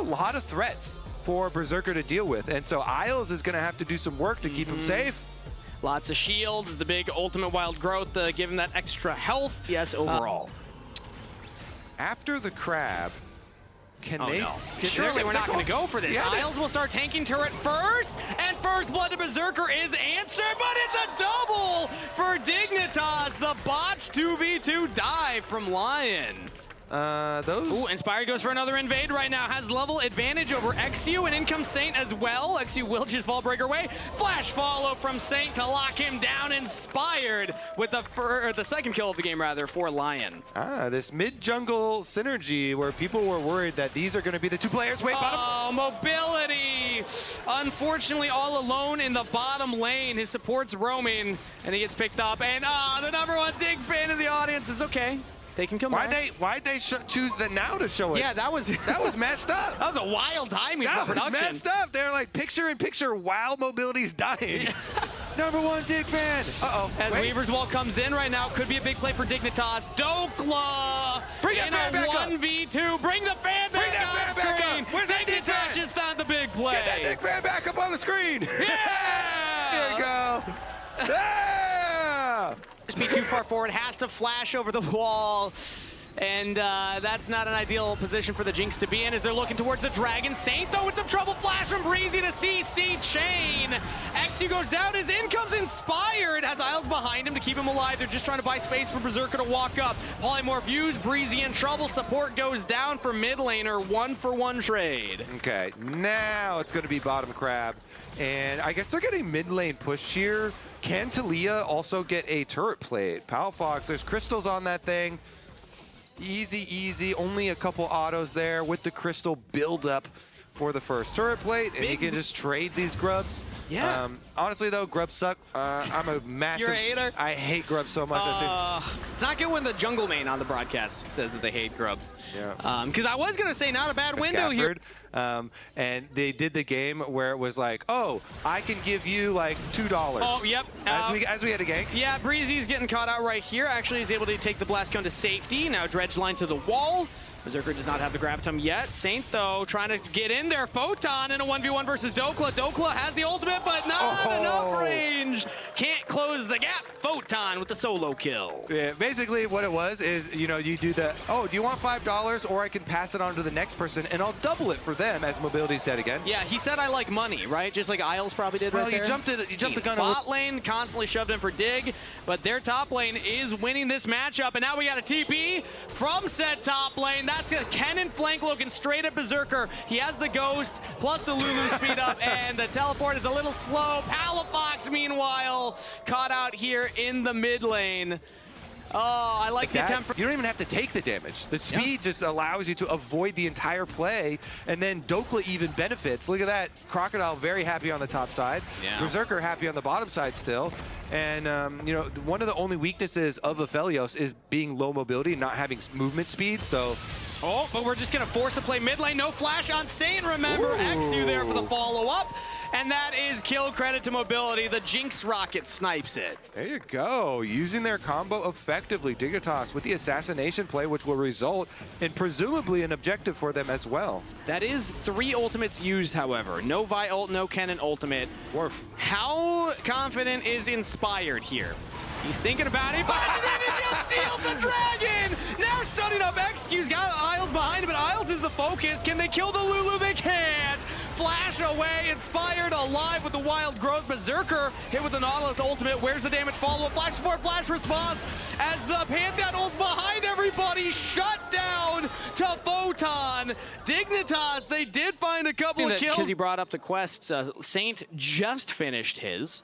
lot of threats for Berserker to deal with. And so Isles is going to have to do some work to keep him safe. Lots of shields, the big ultimate wild growth, give him that extra health. Yes, overall. After the crab, can they? No. Surely we're not going to go for this. Yeah, Isles will start tanking turret first, and first blood to Berserker is answered, but it's a double for Dignitas. The botched 2v2 dive from Lyon. Ooh, Inspired goes for another invade right now. Has level advantage over XU, and in comes Saint as well. XU will just fall breaker away. Flash follow from Saint to lock him down. Inspired with the second kill of the game, rather, for Lyon. This mid-jungle synergy where people were worried that these are going to be the two players. Wait, bottom. Oh, mobility! Unfortunately, all alone in the bottom lane. His support's roaming, and he gets picked up. And the #1 Dig fan in the audience is okay. They can come back. Why'd they choose the now to show it? Yeah, that was messed up. That was a wild timing for production. That was messed up. They're like picture-in-picture while mobility's dying. #1 Dig fan. As Weaver's Wall comes in right now, could be a big play for Dignitas. Dokla Bring that fan back up. 1v2. Bring the fan back on screen. Where's that Dig fan? Dignitas just found the big play. Get that Dig fan back up on the screen. Yeah! There you go. Yeah! Just be too far forward, has to flash over the wall. And that's not an ideal position for the Jinx to be in as they're looking towards the Dragon. Saint, though, with some trouble. Flash from Breezy to CC Chain. XU goes down. His in comes Inspired. Has Isles behind him to keep him alive. They're just trying to buy space for Berserker to walk up. Polymorph views. Breezy in trouble. Support goes down for mid laner. 1-for-1 trade. Okay, now it's going to be bottom crab. And I guess they're getting mid lane push here. Can Talia also get a turret plate? Palfox, there's crystals on that thing. Easy, easy. Only a couple autos there with the crystal build up for the first turret plate. And you can just trade these grubs. Yeah. Honestly, though, grubs suck. I'm a massive... You're a hater? I hate grubs so much. It's not good when the jungle main on the broadcast says that they hate grubs. Yeah. Because I was going to say not a bad window here. And they did the game where it was like, oh, I can give you like $2. Oh, yep. As we had a gank. Yeah, Breezy's getting caught out right here. Actually, he's able to take the blast cone to safety. Now dredge line to the wall. Berserker does not have the gravitum yet. Saint, though, trying to get in there. Photon in a 1v1 versus Dokla. Dokla has the ultimate, but not enough range. Can't close the gap. Photon with the solo kill. Yeah, basically what it was is, you know, you do the, oh, do you want $5? Or I can pass it on to the next person, and I'll double it for them as mobility's dead again. Yeah, he said I like money, right? Just like Isles probably did right there. Well, you jumped the gun. Spot lane constantly shoved in for Dig, but their top lane is winning this matchup, and now we got a TP from said top lane. That's a cannon flank looking straight at Berserker. He has the Ghost, plus the Lulu speed up, and the teleport is a little slow. Palafox, meanwhile, caught out here in the mid lane. Oh, I like the attempt. You don't even have to take the damage. The speed just allows you to avoid the entire play, and then Dokla even benefits. Look at that. Crocodile very happy on the top side. Yeah. Berserker happy on the bottom side still. And, you know, one of the only weaknesses of Aphelios is being low mobility and not having movement speed, so... Oh, but we're just going to force a play mid lane. No flash on Saint, remember. XU there for the follow-up. And that is kill credit to mobility. The Jinx rocket snipes it. There you go. Using their combo effectively. Dignitas with the assassination play, which will result in presumably an objective for them as well. That is 3 ultimates used, however. No Vi ult, no Cannon ultimate. Worf. How confident is Inspired here? He's thinking about it, but he just steals the dragon! Now stunning up XQ's got Isles behind him, but Isles is the focus. Can they kill the Lulu? They can't! Flash away, Inspired alive with the wild growth. Berserker hit with the Nautilus ultimate. Where's the damage follow-up? Flash support, flash response as the Pantheon ult's behind everybody. Shut down to Photon. Dignitas, they did find a couple of kills. Because he brought up the quests, Saint just finished his.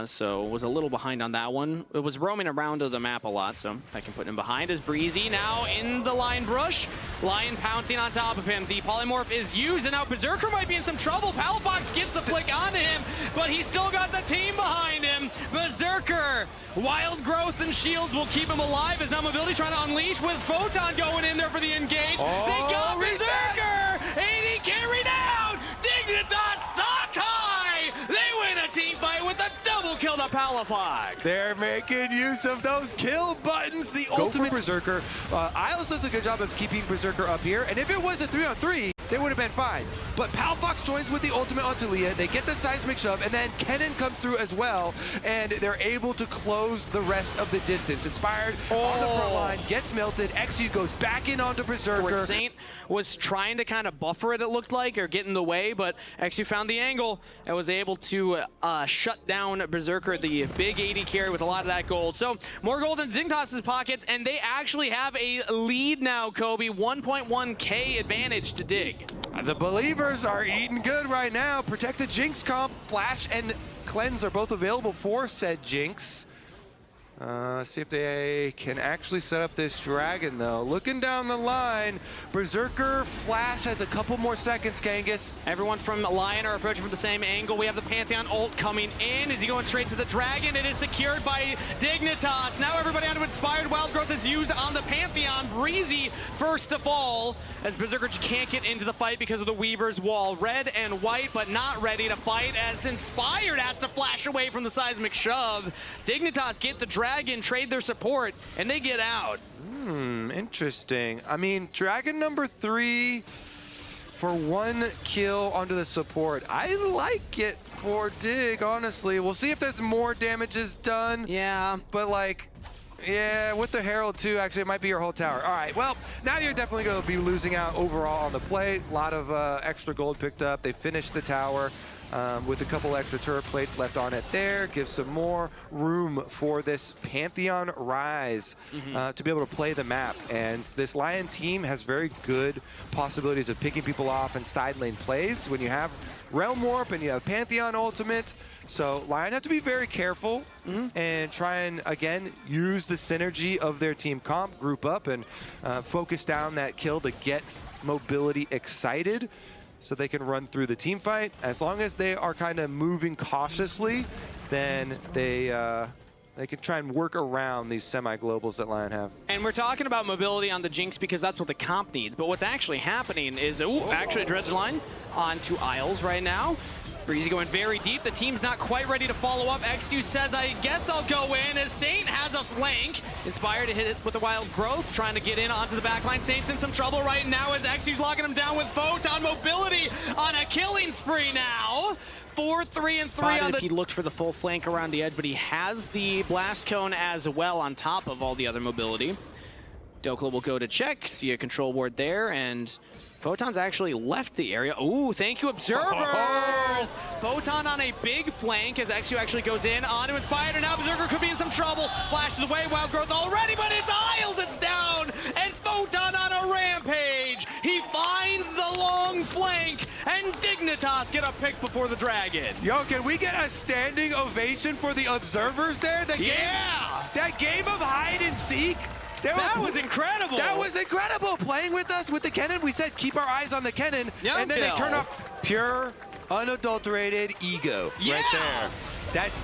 So was a little behind on that one. It was roaming around the map a lot, so I can put him behind as Breezy now in the Lion Brush. Lion pouncing on top of him. The polymorph is used, and now Berserker might be in some trouble. Palafox gets the flick on him, but he's still got the team behind him. Berserker, wild growth and shields will keep him alive as now mobility's trying to unleash with Photon going in there for the engage. They got Berserker! 80 carry down! Dignitas stock high! They win a team fight with a double kill to Palafox. They're making use of those kill buttons. The ultimate Berserker. Isles does a good job of keeping Berserker up here, and if it was a 3-on-3, they would have been fine. But Palfox joins with the ultimate onto Leah. They get the seismic shove, and then Kennen comes through as well, and they're able to close the rest of the distance. Inspired on the front line, gets melted. XU goes back in onto Berserker. Saint was trying to kind of buffer it, it looked like, or get in the way, but XU found the angle and was able to shut down Berserker, the big AD carry with a lot of that gold. So more gold in Dignitas' pockets, and they actually have a lead now, Kobe. 1.1k advantage to Dig. The Believers are eating good right now. Protected Jinx comp, Flash and Cleanse are both available for said Jinx. See if they can actually set up this dragon, though. Looking down the line, Berserker, Flash has a couple more seconds, Kangas. Everyone from Lyon are approaching from the same angle. We have the Pantheon ult coming in. Is he going straight to the dragon? It is secured by Dignitas. Now everybody onto Inspired. Wild Growth is used on the Pantheon. Breezy first to fall, as Berserker can't get into the fight because of the Weaver's wall. Red and white, but not ready to fight, as Inspired has to flash away from the seismic shove. Dignitas get the dragon, trade their support, and they get out. Interesting. I mean, dragon number 3 for 1 kill onto the support. I like it for Dig, honestly. We'll see if there's more damages done. Yeah. But like, yeah, with the Herald too, actually, it might be your whole tower. All right, well, now you're definitely going to be losing out overall on the play. A lot of extra gold picked up. They finished the tower with a couple extra turret plates left on it there. Gives some more room for this Pantheon Rise to be able to play the map. And this Lyon team has very good possibilities of picking people off in side lane plays when you have Realm Warp and you have Pantheon Ultimate. So Lyon have to be very careful and try and, again, use the synergy of their team comp, group up, and focus down that kill to get mobility excited so they can run through the team fight. As long as they are kind of moving cautiously, then they can try and work around these semi-globals that Lyon have. And we're talking about mobility on the Jinx because that's what the comp needs. But what's actually happening is, actually Dredge line onto Isles right now. Breezy going very deep. The team's not quite ready to follow up. XU says, I guess I'll go in, as Saint has a flank. Inspired to hit it with the Wild Growth, trying to get in onto the backline. Saint's in some trouble right now as XU's locking him down with Photon. Mobility on a killing spree now. 4-3 and 3 on the... He looked for the full flank around the edge, but he has the Blast Cone as well on top of all the other mobility. Dokla will go to check, see a control ward there, and Photon's actually left the area. Ooh, thank you, Observers! Photon on a big flank as XU actually goes in onto Inspired, and now Berserker could be in some trouble. Flashes away, Wild Growth already, but it's Isles that's down, and Photon on a rampage. He finds the long flank, and Dignitas get a pick before the dragon. Yo, can we get a standing ovation for the Observers there? That game of hide and seek. That was incredible. That was incredible. Playing with us with the Kennen. We said keep our eyes on the Kennen. And then they turn off pure, unadulterated ego right there. That's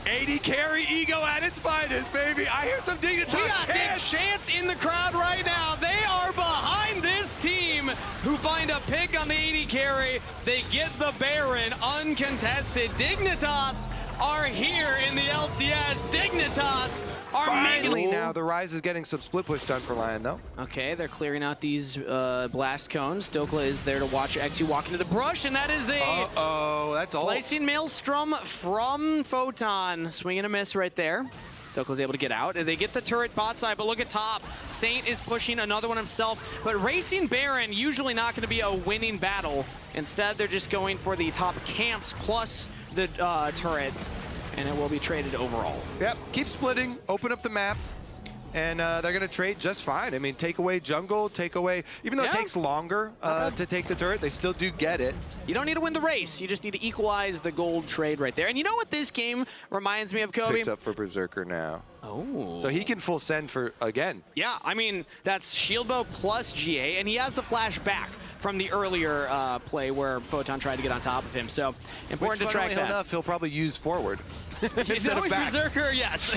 AD carry ego at its finest, baby. I hear some Dignitas We got Chance in the crowd right now. They are behind this team who find a pick on the AD carry. They get the Baron uncontested. Dignitas are here in the LCS. Dignitas are finally now the Rise is getting some split push done for Lyon, though. Okay, they're clearing out these blast cones. Dokla is there to watch XU walk into the brush, and that is a that's all. Slicing Maelstrom from Photon. Swing and a miss right there. Dokla's able to get out. They get the turret bot side, but look at top. Saint is pushing another one himself, but Racing Baron usually not going to be a winning battle. Instead, they're just going for the top camps plus the turret, and it will be traded overall. Yep, keep splitting, open up the map, and they're going to trade just fine. I mean, take away jungle, take away, even though it takes longer to take the turret, they still do get it. You don't need to win the race. You just need to equalize the gold trade right there. And you know what this game reminds me of, Kobe? Picked up for Berserker now. Oh. So he can full send for, again. Yeah, I mean, that's shield bow plus GA, and he has the flash back from the earlier play where Photon tried to get on top of him. So important to track that. Enough, he'll probably use forward. Berserker, yes.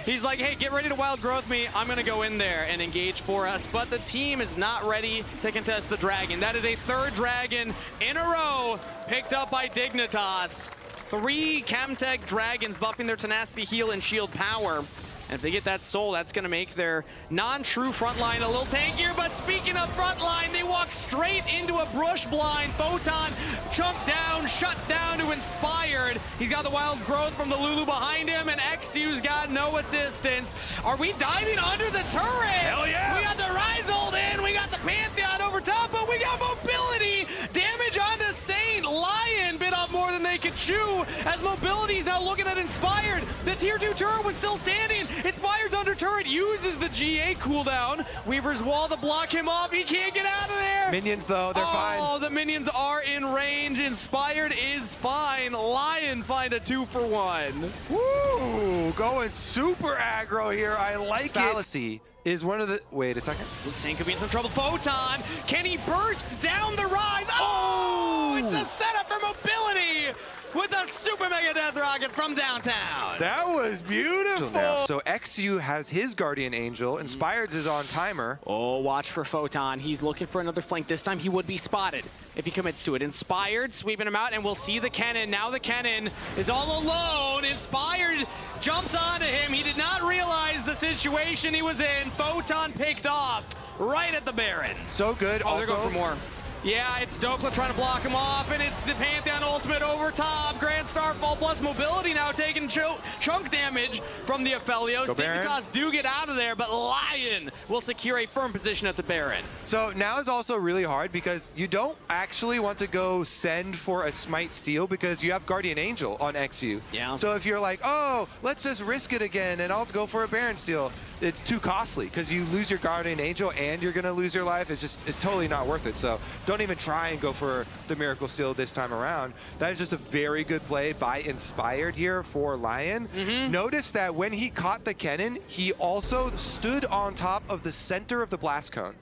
He's like, hey, get ready to Wild Growth me. I'm going to go in there and engage for us. But the team is not ready to contest the dragon. That is a third dragon in a row picked up by Dignitas. 3 Chemtech dragons buffing their tenacity, heal, and shield power. And if they get that soul, that's going to make their non-true front line a little tankier. But speaking of front line, they walk straight into a brush blind. Photon chunked down, shut down to Inspired. He's got the wild growth from the Lulu behind him, and XU's got no assistance. Are we diving under the turret? Hell yeah! We got the Rise hold in, we got the Pantheon over top, but we got mobility! Damage onto Saint. Lyon bit off more than they could chew, as mobility's now looking at Inspired. The tier 2 turret was still standing. Inspired's under turret, uses the GA cooldown. Weaver's wall to block him off. He can't get out of there. Minions, though, they're fine. Oh, the minions are in range. Inspired is fine. Lyon find a 2-for-1. Woo! Going super aggro here. I like it. Fallacy is one of the... Wait a second. Saint could be in some trouble. Photon, can he burst down the Rise? Oh! It's a setup for mobility with a super mega death rocket from downtown. That was beautiful. So XU has his Guardian Angel. Inspired's is on timer. Oh, watch for Photon. He's looking for another flank. This time he would be spotted if he commits to it. Inspired sweeping him out, and we'll see the cannon. Now the cannon is all alone. Inspired jumps onto him. He did not realize the situation he was in. Photon picked off right at the Baron. So good. Oh, also, they're going for more. Yeah, it's Dokla trying to block him off, and it's the Pantheon ultimate over top. Grand Starfall plus mobility now taking chunk damage from the Aphelios. Dignitas do get out of there, but Lyon will secure a firm position at the Baron. So now is also really hard because you don't actually want to go send for a Smite Steal because you have Guardian Angel on XU. Yeah. So if you're like, oh, let's just risk it again and I'll go for a Baron Steal, it's too costly because you lose your Guardian Angel and you're going to lose your life. It's totally not worth it. So don't even try and go for the Miracle Steal this time around. That is just a very good play by Inspired here for Lyon. Notice that when he caught the cannon, he also stood on top of the center of the blast cone.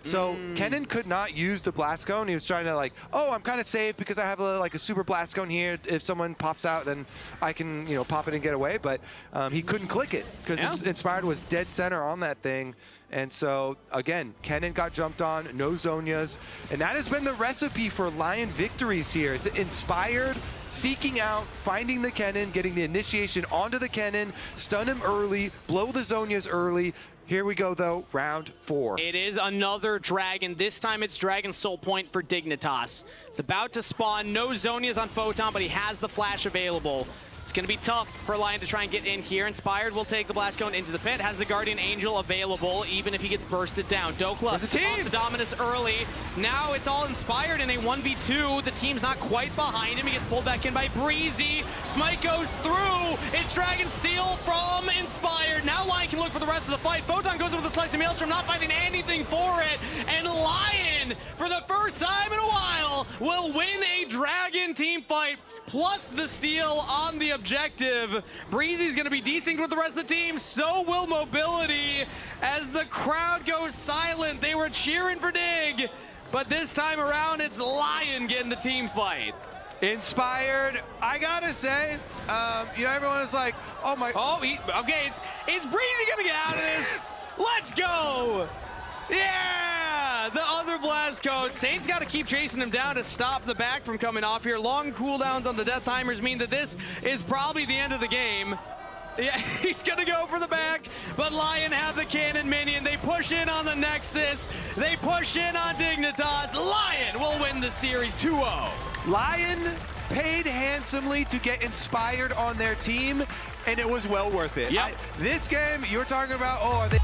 So Kennen could not use the blast cone. He was trying to like, oh, I'm kind of safe because I have a super blast cone here. If someone pops out, then I can, pop it and get away. But he couldn't click it because Inspired was dead center on that thing. And so, again, Kennen got jumped on, no Zonias. And that has been the recipe for Lyon victories here. It's Inspired, seeking out, finding the Kennen, getting the initiation onto the Kennen, stun him early, blow the Zonias early. Here we go, though, round 4. It is another Dragon. This time it's Dragon Soul Point for Dignitas. It's about to spawn. No Zonias on Photon, but he has the flash available. It's going to be tough for Lyon to try and get in here. Inspired will take the blast cone into the pit. Has the Guardian Angel available, even if he gets bursted down. Dokla wants the Dominus early. Now it's all Inspired in a 1v2. The team's not quite behind him. He gets pulled back in by Breezy. Smite goes through. It's Dragon Steel from Inspired. Now Lyon can look for the rest of the fight. Photon goes in with a slice of Maelstrom, not finding anything for it. And Lyon, for the first time in a while, will win a Dragon team fight, plus the steal on the objective. Breezy's going to be desynced with the rest of the team. So will Mobility as the crowd goes silent. They were cheering for Dig, but this time around it's Lyon getting the team fight. Inspired, I gotta say, everyone's like, oh my. Oh, okay, is Breezy going to get out of this? Let's go. Yeah, the other blast code. Saint's got to keep chasing him down to stop the back from coming off here. Long cooldowns on the death timers mean that this is probably the end of the game. Yeah, he's going to go for the back, but Lyon have the cannon minion. They push in on the Nexus. They push in on Dignitas. Lyon will win the series 2-0. Lyon paid handsomely to get Inspired on their team, and it was well worth it. Yep. This game, you were talking about, oh, are they...